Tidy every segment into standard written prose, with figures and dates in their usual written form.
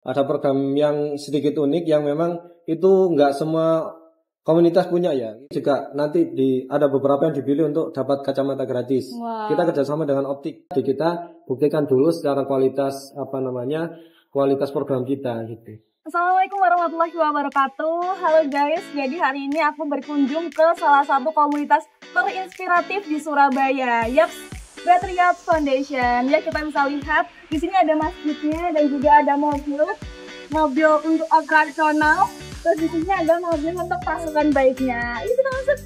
ada program yang sedikit unik yang memang itu nggak semua komunitas punya ya. Juga nanti ada beberapa yang dipilih untuk dapat kacamata gratis. Wow. Kita kerjasama dengan Optik. Jadi kita buktikan dulu secara kualitas kualitas program kita gitu. Assalamualaikum warahmatullahi wabarakatuh. Halo guys, jadi hari ini aku berkunjung ke salah satu komunitas terinspiratif di Surabaya. Yaps, Patriot Foundation. Ya, kita bisa lihat di sini ada masjidnya dan juga ada mobil untuk operasional. Terus di sini ada mobil untuk pasukan baiknya. Yuk kita masuk.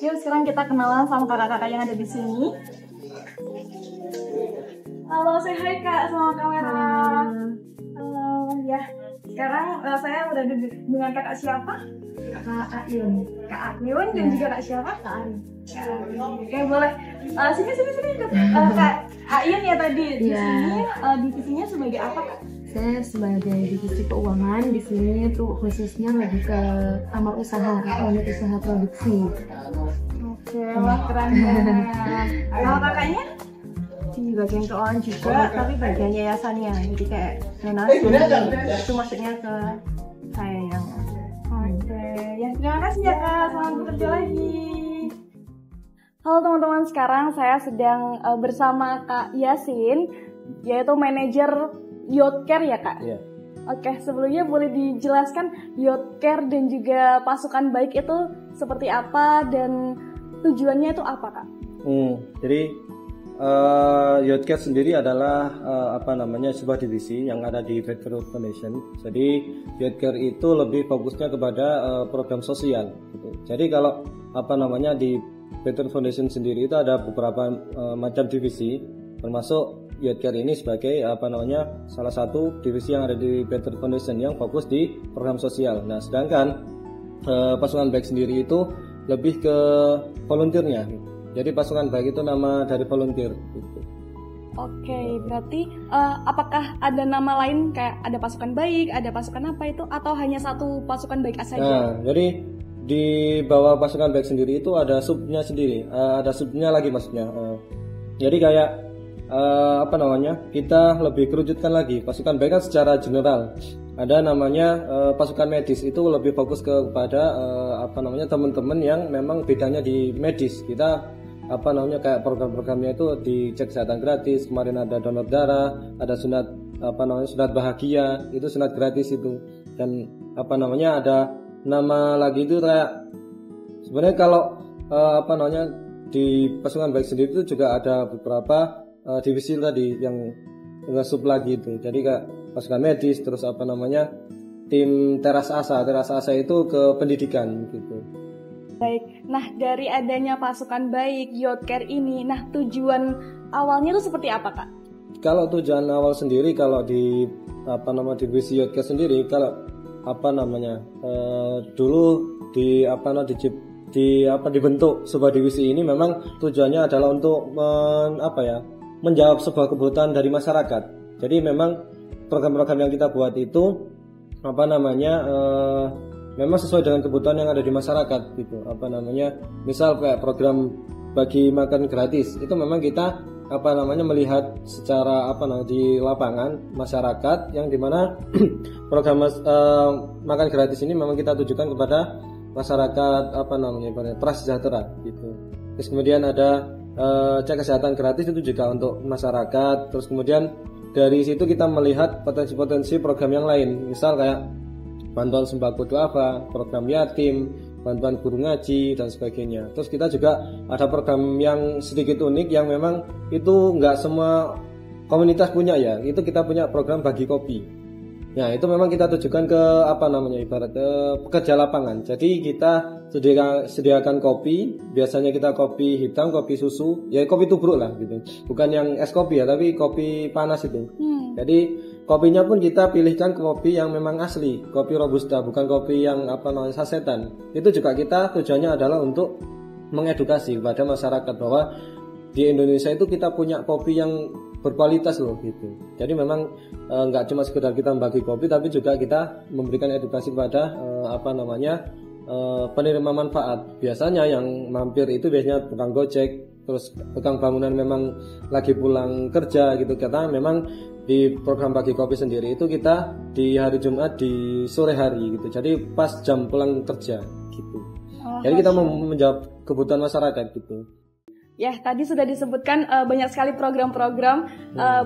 Yuk sekarang kita kenalan sama kakak-kakak yang ada di sini. Halo, say hi Kak sama kamera. Halo, ya. Sekarang saya udah dengan kakak siapa? Kak Ayun. Kak Ayun dan juga kak siapa? Kak Ari. Oke, boleh. Sini. Kak Ayun ya tadi. Di sini divisinya sebagai apa, Kak? Saya sebagai divisi keuangan di sini tuh khususnya lebih ke kamar usaha atau unit usaha produksi. Oke, wah keren banget. Kalau kakaknya? Di bagian keuangan juga, tapi bagian yayasannya. Jadi kayak donasi itu maksudnya ke saya yang. Oke, ya terima kasih ya Kak. Selamat bekerja lagi. Halo teman-teman, sekarang saya sedang bersama Kak Yasin, yaitu manajer Youth Care ya Kak? Iya. Oke, sebelumnya boleh dijelaskan Youth Care dan juga pasukan baik itu seperti apa dan tujuannya itu apa Kak? Jadi Youth Care sendiri adalah sebuah divisi yang ada di Patriot Foundation. Jadi Youth Care itu lebih fokusnya kepada program sosial gitu. Jadi kalau di Patriot Foundation sendiri itu ada beberapa macam divisi, termasuk Youth Care ini sebagai salah satu divisi yang ada di Patriot Foundation yang fokus di program sosial. Nah, sedangkan pasukan baik sendiri itu lebih ke volunteernya. Jadi pasukan baik itu nama dari volunteer. Gitu. Oke, berarti apakah ada nama lain kayak ada pasukan baik, ada pasukan apa itu, atau hanya satu pasukan baik saja? Nah, jadi di bawah pasukan baik sendiri itu ada subnya sendiri, ada subnya lagi maksudnya. Jadi kayak kita lebih kerucutkan lagi. Pasukan baik kan secara general. Ada namanya pasukan medis, itu lebih fokus kepada teman-teman yang memang bidangnya di medis. Kita kayak program-programnya itu dicek kesehatan gratis. Kemarin ada donor darah, ada sunat bahagia, itu sunat gratis itu. Dan ada nama lagi itu kayak sebenarnya kalau di pasukan baik sendiri itu juga ada beberapa divisi tadi yang nge-sub lagi itu. Jadi kayak pasukan medis, terus tim teras asa itu ke pendidikan gitu. Baik, nah dari adanya pasukan baik Youth Care ini, nah tujuan awalnya itu seperti apa Kak? Kalau tujuan awal sendiri, kalau di divisi Youth Care sendiri, kalau dulu dibentuk sebuah divisi ini memang tujuannya adalah untuk menjawab sebuah kebutuhan dari masyarakat. Jadi memang program-program yang kita buat itu memang sesuai dengan kebutuhan yang ada di masyarakat gitu. Misal kayak program bagi makan gratis, itu memang kita melihat secara di lapangan masyarakat yang dimana program makan gratis ini memang kita tujukan kepada masyarakat prasejahtera gitu. Terus kemudian ada cek kesehatan gratis itu juga untuk masyarakat. Terus kemudian dari situ kita melihat potensi-potensi program yang lain, misal kayak bantuan sembako duafa, program yatim, bantuan guru ngaji dan sebagainya. Terus kita juga ada program yang sedikit unik yang memang itu nggak semua komunitas punya ya. Itu kita punya program bagi kopi. Nah, itu memang kita tujukan ke ibarat ke pekerja lapangan. Jadi kita sediakan kopi, biasanya kita kopi hitam, kopi susu, ya kopi tubruk lah gitu. Bukan yang es kopi ya, tapi kopi panas itu. Jadi kopinya pun kita pilihkan kopi yang memang asli, kopi robusta, bukan kopi yang sasetan. Itu juga kita tujuannya adalah untuk mengedukasi kepada masyarakat bahwa di Indonesia itu kita punya kopi yang berkualitas loh gitu. Jadi memang nggak cuma sekedar kita membagi kopi, tapi juga kita memberikan edukasi kepada penerima manfaat. Biasanya yang mampir itu biasanya tukang gojek, terus tukang bangunan memang lagi pulang kerja gitu. Karena memang di program bagi kopi sendiri itu kita di hari Jumat di sore hari gitu. Jadi pas jam pulang kerja gitu. Jadi kita mau menjawab kebutuhan masyarakat gitu. Ya, tadi sudah disebutkan banyak sekali program-program.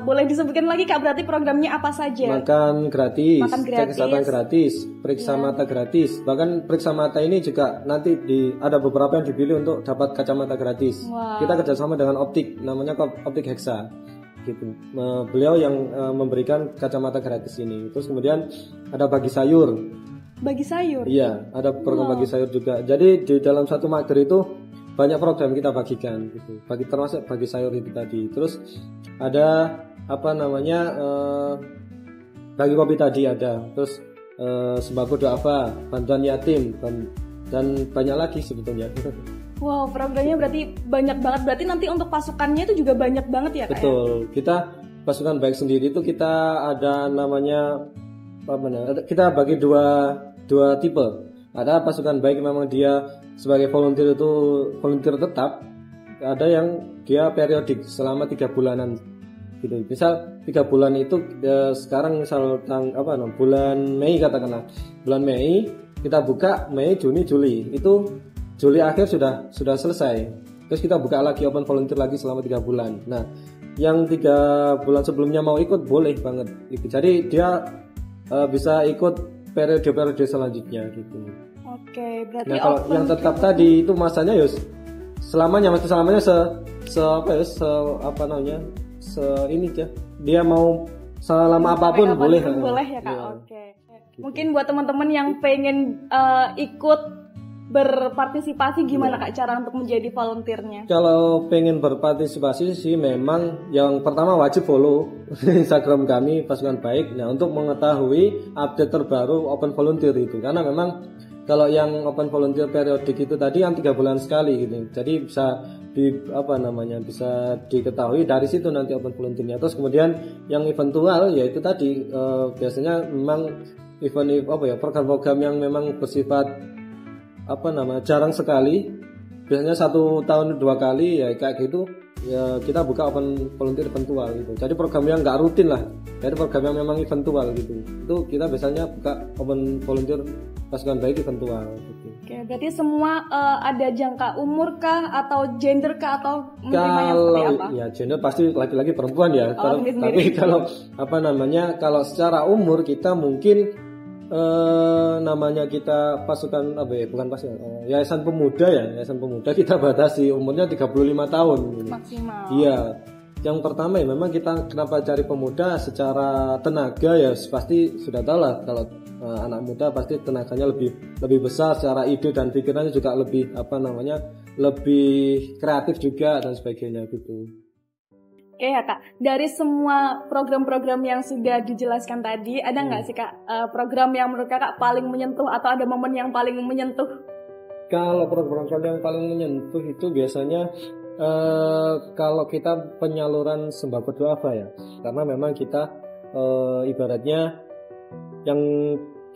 Boleh disebutkan lagi Kak, berarti programnya apa saja? Makan gratis, cek kesehatan gratis, periksa Ya. mata gratis. Bahkan periksa mata ini juga nanti ada beberapa yang dipilih untuk dapat kacamata gratis. Wow. Kita kerjasama dengan Optik, namanya Optik Hexa. Gitu. Beliau yang memberikan kacamata gratis ini. Terus kemudian ada bagi sayur. Bagi sayur? Iya, ada program bagi sayur juga. Jadi di dalam satu mager itu banyak program kita bagikan gitu. Termasuk bagi sayur itu tadi. Terus ada bagi kopi tadi ada. Terus sembako doa, bantuan yatim dan banyak lagi sebetulnya. Wow, programnya berarti banyak banget. Berarti nanti untuk pasukannya itu juga banyak banget ya Kak? Betul. Kita pasukan baik sendiri itu kita ada namanya kita bagi dua tipe. Ada pasukan baik memang dia sebagai volunteer itu volunteer tetap. Ada yang dia periodik selama 3 bulanan gitu. Misal 3 bulan itu sekarang misal bulan Mei katakanlah. Bulan Mei kita buka Mei, Juni, Juli. Itu Juli akhir sudah selesai. Terus kita buka lagi open volunteer lagi selama 3 bulan. Nah, yang 3 bulan sebelumnya mau ikut boleh banget gitu. Jadi dia bisa ikut periode selanjutnya gitu. Oke, berarti Nah, kalau yang tetap tadi itu masanya selamanya dia mau selama apapun boleh. Boleh ya Kak. Ya. Oke. Mungkin buat teman-teman yang pengen ikut berpartisipasi gimana Kak cara untuk menjadi volunteernya? Kalau pengen berpartisipasi sih memang yang pertama wajib follow Instagram kami Pasukan Baik. Nah, untuk mengetahui update terbaru open volunteer itu, karena memang kalau yang open volunteer periodik itu tadi yang 3 bulan sekali gitu. Jadi bisa bisa diketahui dari situ nanti open volunteernya. Terus kemudian yang eventual yaitu tadi biasanya memang program-program yang memang bersifat jarang sekali, biasanya 1 tahun 2 kali ya kayak gitu ya, kita buka open volunteer eventual gitu. Jadi program yang nggak rutin lah, jadi program yang memang eventual gitu, itu kita biasanya buka open volunteer Pasukan Baik eventual gitu. Oke, berarti semua ada jangka umur kah atau gender kah atau menerimanya Kalau seperti apa? ya gender pasti laki-laki perempuan ya. Tapi kalau kalau secara umur kita mungkin kita pasukan Yayasan Pemuda kita batasi umurnya 35 tahun maksimal. Iya. Yang pertama ya memang kita kenapa cari pemuda, secara tenaga ya pasti sudah tahu lah kalau anak muda pasti tenaganya lebih besar, secara ide dan pikirannya juga lebih lebih kreatif juga dan sebagainya gitu. Oke ya Kak, dari semua program-program yang sudah dijelaskan tadi, ada nggak sih Kak program yang menurut Kakak paling menyentuh atau ada momen yang paling menyentuh? Kalau program yang paling menyentuh itu biasanya kalau kita penyaluran sembako duafa ya, karena memang kita ibaratnya yang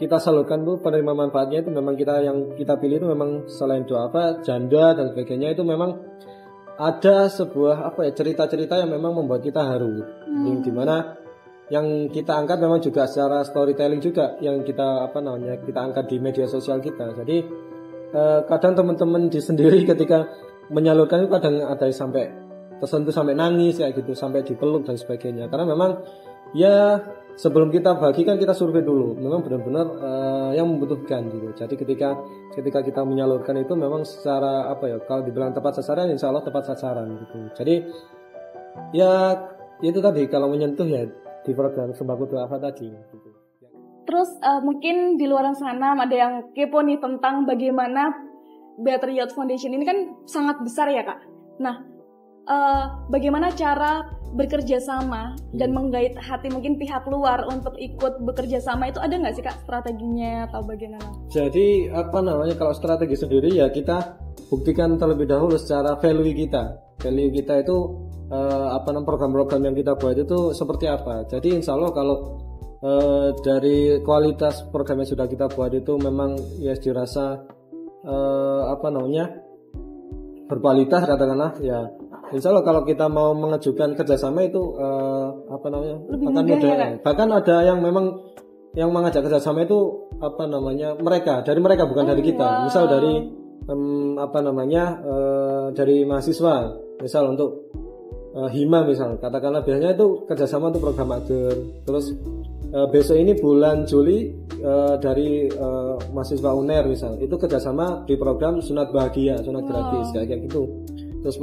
kita salurkan tuh penerima manfaatnya itu memang yang kita pilih itu memang selain duafa, janda dan sebagainya itu memang ada sebuah cerita-cerita yang memang membuat kita haru, yang dimana yang kita angkat memang juga secara storytelling juga yang kita kita angkat di media sosial kita. Jadi kadang teman-teman sendiri ketika menyalurkan itu kadang ada yang sampai tersentuh, sampai nangis kayak gitu, sampai dipeluk dan sebagainya. Karena memang ya sebelum kita bagikan kita survei dulu, memang benar-benar yang membutuhkan gitu. Jadi ketika kita menyalurkan itu memang secara kalau dibilang tepat sasaran, insya Allah tepat sasaran gitu. Jadi ya itu tadi kalau menyentuh ya di program sembako duafa tadi gitu. Terus mungkin di luar sana ada yang kepo nih tentang bagaimana Better Youth Foundation ini kan sangat besar ya Kak. Nah, bagaimana cara bekerja sama dan menggait hati mungkin pihak luar untuk ikut bekerja sama, itu ada nggak sih Kak strateginya atau bagaimana? Jadi kalau strategi sendiri ya kita buktikan terlebih dahulu secara value kita. Value kita itu program-program yang kita buat itu seperti apa. Jadi insya Allah kalau dari kualitas program yang sudah kita buat itu memang ya dirasa berkualitas katakanlah ya. Insya Allah kalau kita mau mengajukan kerjasama itu lebih mudah ya, bahkan ada yang memang yang mengajak kerjasama itu dari mereka bukan dari kita. Misal dari dari mahasiswa, misal untuk hima misal katakanlah biasanya itu kerjasama untuk program mager. Terus besok ini bulan Juli dari mahasiswa UNER misal itu kerjasama di program sunat bahagia, sunat gratis kayak gitu. Terus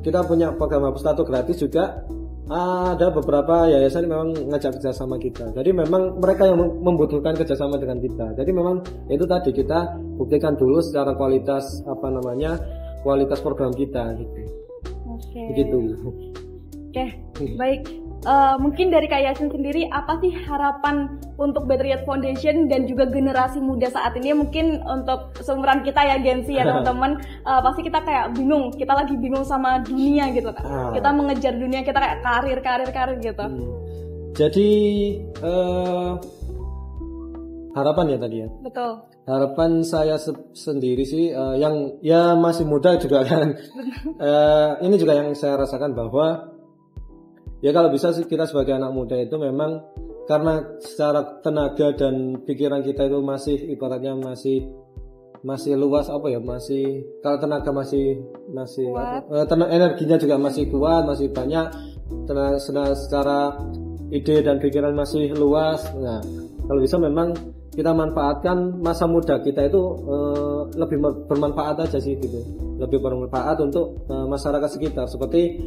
kita punya program hapus tato gratis juga, ada beberapa yayasan yang memang ngajak kerjasama kita. Jadi memang mereka yang membutuhkan kerjasama dengan kita. Jadi memang itu tadi kita buktikan dulu secara kualitas kualitas program kita gitu. Begitu. Baik. Mungkin dari Kak Yasin sendiri, apa sih harapan untuk Better Yet Foundation dan juga generasi muda saat ini? Mungkin untuk seumuran kita ya, Gen Z ya teman-teman, pasti kita kayak bingung, kita lagi bingung sama dunia gitu Kak. Kita mengejar dunia, kita kayak karir gitu. Jadi harapan ya tadi ya. Betul. Harapan saya sendiri sih yang ya masih muda juga kan. Ini juga yang saya rasakan bahwa ya kalau bisa sih kita sebagai anak muda itu memang karena secara tenaga dan pikiran kita itu masih ibaratnya masih luas kalau tenaga masih energinya juga masih kuat, masih banyak, secara ide dan pikiran masih luas. Nah, kalau bisa memang kita manfaatkan masa muda kita itu lebih bermanfaat aja sih gitu, lebih bermanfaat untuk masyarakat sekitar seperti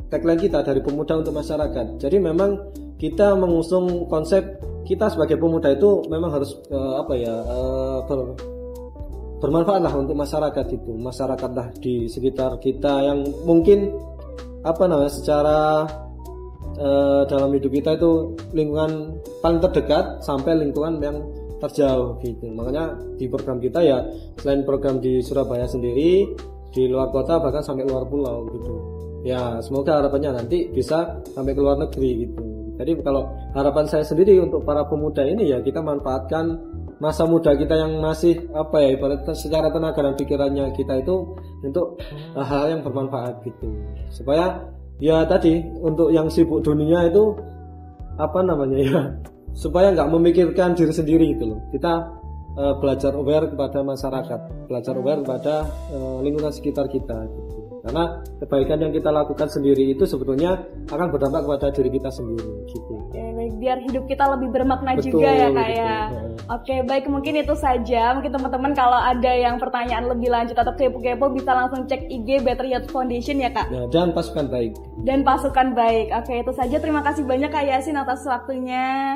tagline kita dari pemuda untuk masyarakat. Jadi memang kita mengusung konsep kita sebagai pemuda itu memang harus bermanfaat lah untuk masyarakat itu, masyarakat lah di sekitar kita yang mungkin secara dalam hidup kita itu lingkungan paling terdekat sampai lingkungan yang terjauh gitu. Makanya di program kita ya selain program di Surabaya sendiri, di luar kota bahkan sampai luar pulau gitu. Ya semoga harapannya nanti bisa sampai ke luar negeri gitu. Jadi kalau harapan saya sendiri untuk para pemuda ini ya kita manfaatkan masa muda kita yang masih ibaratnya secara tenaga dan pikirannya kita itu untuk hal yang bermanfaat gitu. Supaya ya tadi untuk yang sibuk dunia itu supaya nggak memikirkan diri sendiri gitu loh. Kita belajar aware kepada masyarakat, belajar aware kepada lingkungan sekitar kita gitu. Karena kebaikan yang kita lakukan sendiri itu sebetulnya akan berdampak kepada diri kita sendiri gitu. Biar hidup kita lebih bermakna juga ya Kak ya. Oke, baik, mungkin itu saja. Mungkin teman-teman kalau ada yang pertanyaan lebih lanjut atau kepo-kepo bisa langsung cek IG Better Yet Foundation ya Kak. Ya, dan pasukan baik. Oke, itu saja. Terima kasih banyak Kak Yasin atas waktunya.